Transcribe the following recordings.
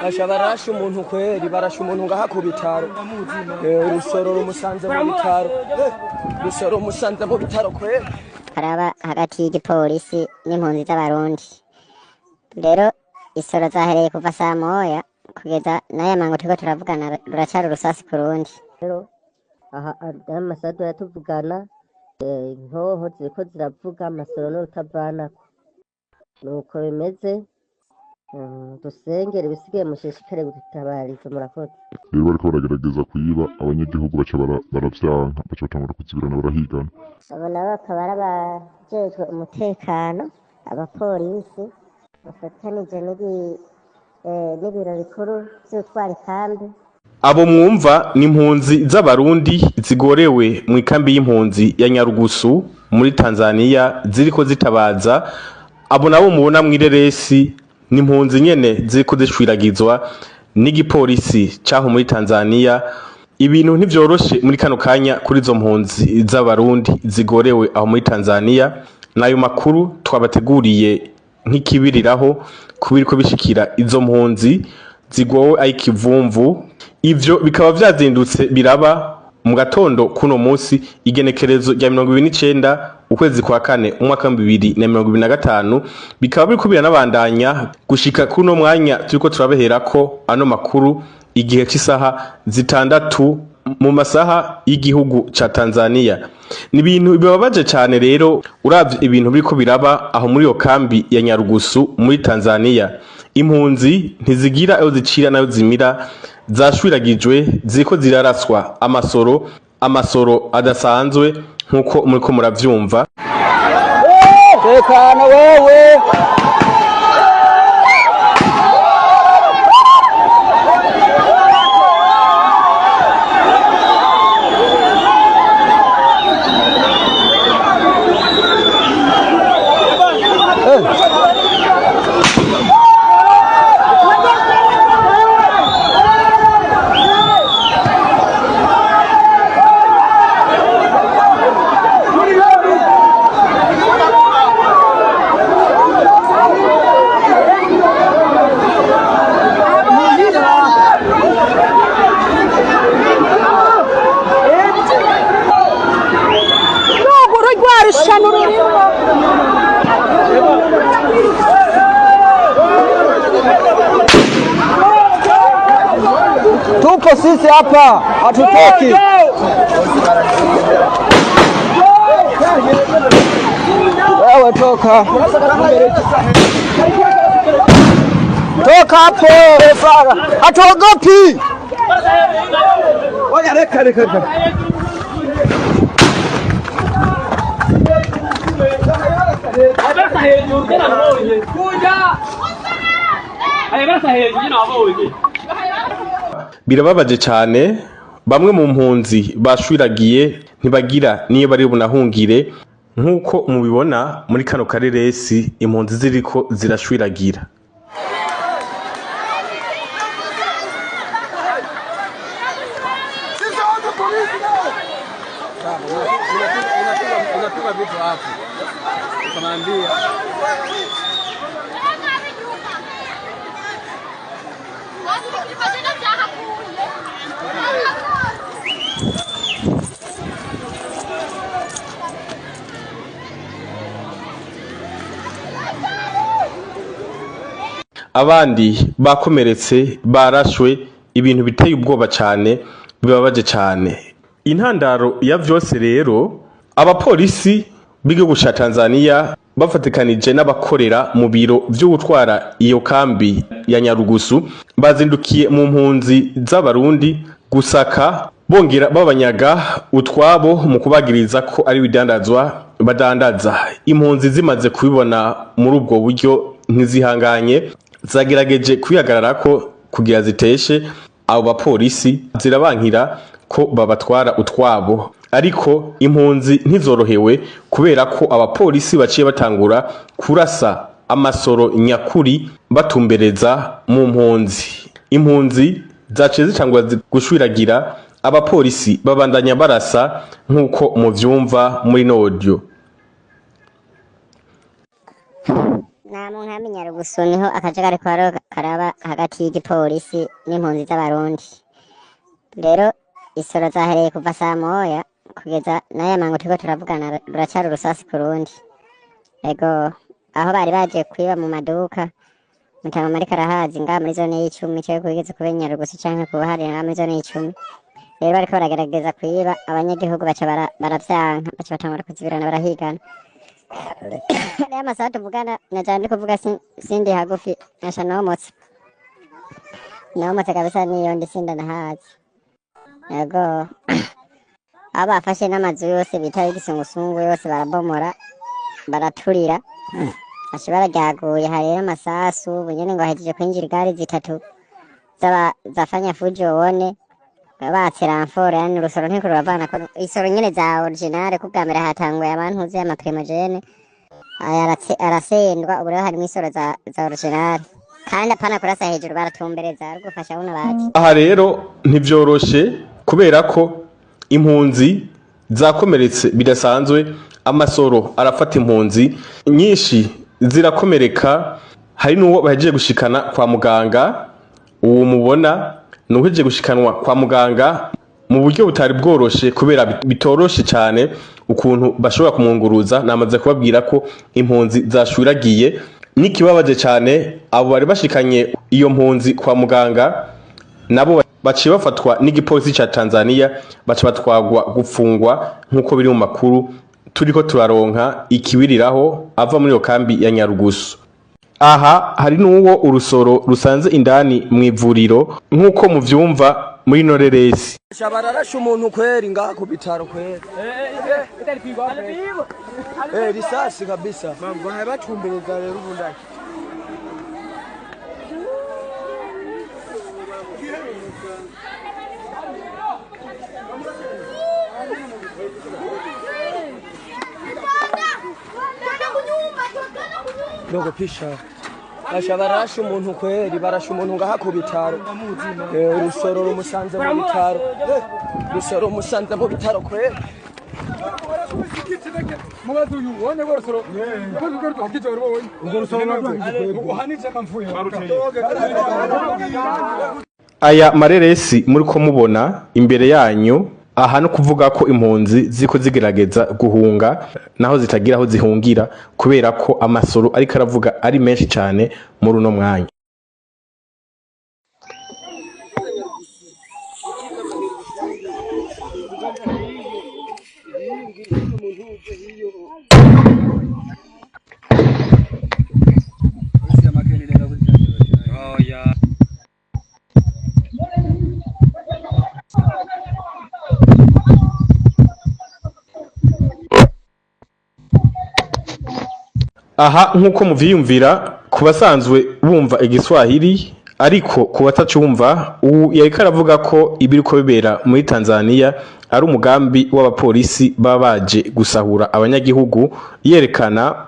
basha barasha umuntu kweri barasha umuntu ngaha ku bitaro urusoro rumusanze mu bitaro urusoro rumusanze mu bitaro kweri haraba hagati y'igipolisi n'impunzi z'abarundi rero isoro zahereye kuva saa moya kugeza n'aya mango turiko turavugana ruracari urusasi ku rundi rero aha amasato yatuvugana inkoho ziriko ziravuga amasoro n'urutavanako nuko bimeze dusengere bisigaye mushishikare gutabariza murakoze rero bariko baragerageza kuyiba abanyagihugu baca baravyanka baca batangura kuzibirana barahigana abo nabo bakaba ari abajejwe umutekano abapolisi bafatanije n'ibiro bikuru vy'utwara ikambi. Abo mwumva ni impunzi z'abarundi zigorewe mu ikambi y'impunzi ya Nyarugusu muri Tanzania ziriko zitabaza. Abo nabo mubona mw'ireresi ni impunzi nyene ziriko zishwiragizwa n'igipolisi caho muri Tanzania. Ibintu ntivyoroshe muri kano kanya kuri izo mpunzi z'abarundi zigorewe aho muri Tanzania. Nayo makuru twabateguriye nk'ikibiriraho kubiriko bishikira izo mpunzi zigowe ayikivumvu. Ivyo bikaba vyazindutse biraba mu gatondo kuno munsi igenekerezo rya 29 ukwezi kwa kane umwaka 2025 bikaba biriko biranabandanya gushika kuno mwanya turiko turabeherako ano makuru igihe cy'isaha 6 mu masaha y'igihugu ca Tanzania. Ni ibintu bibabaje cyane rero uravye ibintu biriko biraba aho muri yo kambi ya Nyarugusu muri Tanzania. Impunzi ntizigira aho zicira nayo zimira, zashwiragijwe ziriko ziraraswa amasoro adasanzwe nkuko muriko muravyumva. Tekana wewe tupo sisi hapa hatutoki. Wewe toka hapo fara, hatuogopi. Oya reka Birababaje cyane, bamwe mu mpunzi bashwiragiye ntibagira niyo bari bunahungire nkuko mubibona muri kano kareresi impunzi ziriko zirashwiragira. Abandi bakomeretse barashwe, ibintu biteye ubwoba cyane, bibabaje cyane. Intandaro ya vyose rero abapolisi b'igihugu ca Tanzania bafatikanije n'abakorera mu biro vyo gutwara iyo kambi ya Nyarugusu bazindukiye mu mpunzi z'abarundi gusaka bongera babanyaga utwabo mu kubagiriza ko ari bidandazwa badandaza. Impunzi zimaze kubibona muri ubwo buryo ntizihanganye, zagerageje kwihagararako kugira ziteshe abo bapolisi, zirabankira ko babatwara utwabo. Ariko impunzi ntizorohewe kubera ko abapolisi baciye batangura kurasa amasoro nyakuri batumbereza mu mpunzi. Impunzi zaciye zitangura gushwiragira, abapolisi babandanya barasa nkuko muvyumva muri audio. nta muntu amenya Nyarugusu niho akajagari karaba hagati y'igipolisi n'impunzi z'abarundi. Rero isoro zahereye kuva saa moya kugeza n'aya mango turiko turavugana ruracari urusasi ku rundi. Ego aho bari baje kwiba mu maduka mutama mariko arahazi ngaha muri zone y'icumi cyo kugeze kube Nyarugusu canke kuba hari ngaha muri zone y'icumi. Rero bariko baragerageza kwiba abanyagihugu baca baravyanka baca batangura kuzibirana barahigana. Rero amasaha tuvugana naja ndi kuvuga sindi hagufi nasha nomotse kabisa niyo ndi sinda nahazi. Ego abo bafashe n'amazu yose bita igisungusungu yose barabomora baraturira bashe bararyaguye. Hari rero amasasu bunyene ngo ahejeje kwinjira igari zitatu zafanya fujo wone batse ramfore yani urusoro ntiko ruravana ko isoro nyene za originale ku bwambere hatanguye abantu uzi amaprimogene arasendwa ubu rero harimo isoro za originale kandi apana kurasa hejuru baratumbereza rugufasha buno bati. Aha rero ntivyoroshe kubera ko impunzi zakomeretse bidasanzwe, amasoro arafata impunzi nyinshi zirakomereka. Hari n'uwo bahejeje gushikana kwa muganga, uwo mubona nuhejeje gushikanwa kwa muganga mu buryo butari bworoshe kubera bitoroshe cyane ukuntu bashobora kumunguruza. Namaze kubabwira ko impunzi zashwiragiye, nikibabaje cyane abo bari bashikanye iyo mpunzi kwa muganga nabo baciye bafatwa n'igipolisi ca Tanzania baca batwagwa gufungwa nk'uko biri mu makuru turiko turaronka ikibiriraho ava muri yo kambi ya Nyarugusu. Aha hari n'uwo urusoro rusanze indani mu ivuriro nk'uko muvyumva muri Noreresi. Shabararasha umuntu kweri ngaha ku bitaro kweri. Risasi kabisa. Mambo haya batumbereza rero ubundaki. Dogo pisha. Barasha umuntu kweri barasha umuntu ngaha ku bitaro. Urusoro rumusanze mu bitaro. Urusoro rumusanze mu bitaro kweri. Mubazu uyu wone gorosoro. Ko hakije oro Aya mareresi muri ko mubona imbere yanyu, aha no kuvuga ko impunzi ziko zigerageza guhunga naho zitagira aho zihungira kubera ko amasoro ariko aravuga ari menshi cyane muri uno mwanya. Aha nk'uko muvyiyumvira ku basanzwe bumva igiswahili ariko ku batacumva, ubu yariko aravuga ko ibiriko bibera muri Tanzania ari umugambi w'abapolisi babaje gusahura abanyagihugu, yerekana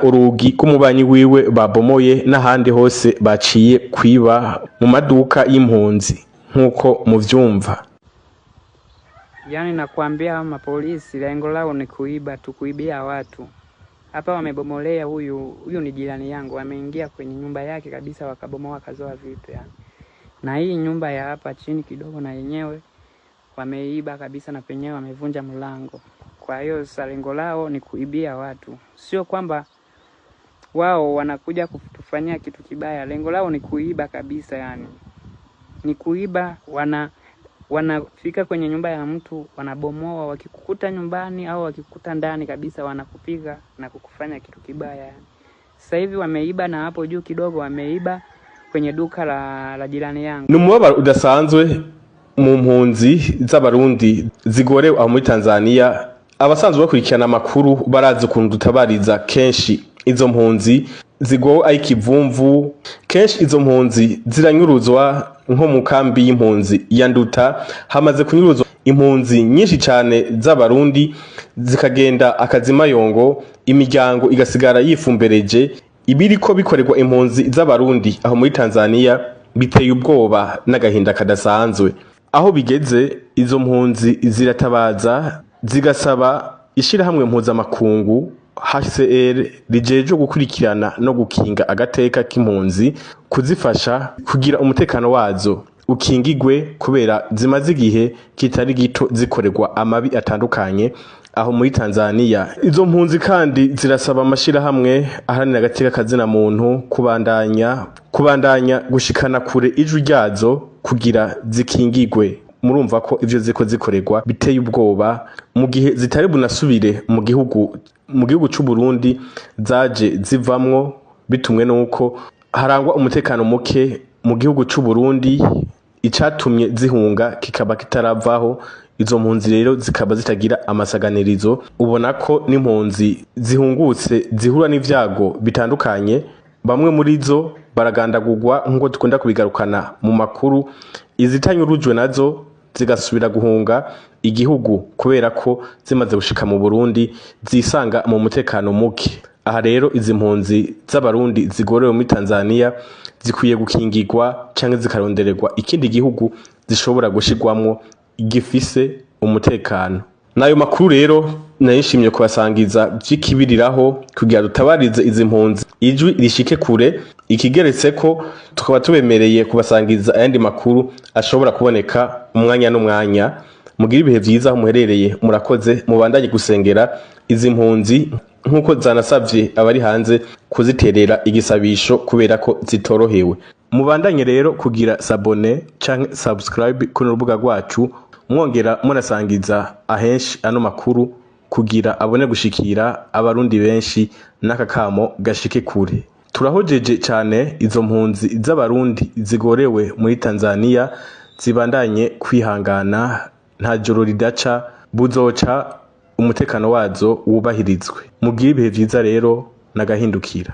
urugi k'umubanyi wiwe babomoye n'ahandi hose baciye kwiba mu maduka y'impunzi nk'uko muvyumva. Yani nakwambia mapolisi lengo lao ni kuiba tu, kuibia watu. Hapa wamebomolea huyu ni jirani yangu, wameingia kwenye nyumba yake kabisa wakabomoa wakazoa vitu yani. Na hii nyumba ya hapa chini kidogo na yenyewe wameiba kabisa na penyewe wamevunja mlango. Kwa hiyo lengo lao ni kuibia watu. Sio kwamba wao wanakuja kutufanyia kitu kibaya. Lengo lao ni kuiba kabisa yani. Ni kuiba, wanafika kwenye nyumba ya mtu, wanabomoa, wakikukuta nyumbani au wakikukuta ndani kabisa wanakupiga na kukufanya kitu kibaya yani. Sasa hivi wameiba na hapo juu kidogo wameiba kwenye duka la jirani yangu. Numubabaro udasanzwe mu mpunzi z'abarundi zigorewe aho muri Tanzania. Abasanzwe bakurikirana amakuru barazi ukuntu dutabariza kenshi izo mpunzi zigowe ari kivumvu. Kenshi izo mpunzi ziranyuruzwa nko mu kambi y'impunzi ya Nduta, hamaze kunyuruzwa impunzi nyinshi cyane z'abarundi zikagenda akazimayongo, imiryango igasigara yifumbereje. Ibiriko bikorerwa impunzi z'abarundi aho muri Tanzania biteye ubwoba n'agahinda kadasanzwe. Aho bigeze izo mpunzi ziratabaza zigasaba ishirahamwe mpuzamakungu HCR rijeje gukurikirana no gukinga agateka k'impunzi kuzifasha kugira umutekano wazo ukingigwe kubera zimaze igihe kitari gito zikorerwa amabi atandukanye aho muri Tanzania. Izo mpunzi kandi zirasaba amashirahamwe aharanira agateka kazina muntu kubandanya gushikana kure ijwi ryazo kugira zikingigwe. Murumva ko ivyo ziko zikorerwa biteye ubwoba mu gihe zitari bunasubire mu gihugu c'u Burundi zaje zivamwo bitumwe nuko harangwa umutekano muke mu gihugu c'u Burundi, icatumye zihunga kikaba kitaravaho. Izo mpunzi rero zikaba zitagira amasaganirizo, ubona ko n'impunzi zihungutse zihura n'ivyago bitandukanye. Bamwe muri zo baragandagurwa nk'uko dukunda kubigarukana mu makuru, izitanyurujwe nazo zigasubira guhunga igihugu kubera ko zimaze gushika mu Burundi zisanga mu mutekano muke. Aha rero izi mpunzi z'abarundi zigorewe muri Tanzania zikwiye gukingirwa canke zikarondererwa ikindi gihugu zishobora gushirwamwo gifise umutekano. Nayo makuru rero nayishimye kubasangiza vy'ikibiriraho kugira dutabarize izi mpunzi ijwi rishike kure. Ikigeretse ko tukaba tubemereye kubasangiza ayandi makuru ashobora kuboneka umwanya n'umwanya. Mugira ibihe vyiza aho muherereye, murakoze, mubandanye gusengera izi mpunzi nkuko zanasavye abari hanze kuziterera igisabisho kubera ko zitorohewe. Mubandanye rero kugira sabone canke subscribe kuno rubuga rwacu, mwongera munasangiza ahenshi ano makuru kugira abone gushikira abarundi benshi n'akakamo gashike kure. Turahojeje cyane izo mpunzi z'abarundi zigorewe muri Tanzania, zibandanye kwihangana, nta joro ridaca, buzoca umutekano wazo wubahirizwe. Mugire ibihe vyiza rero nagahindukira.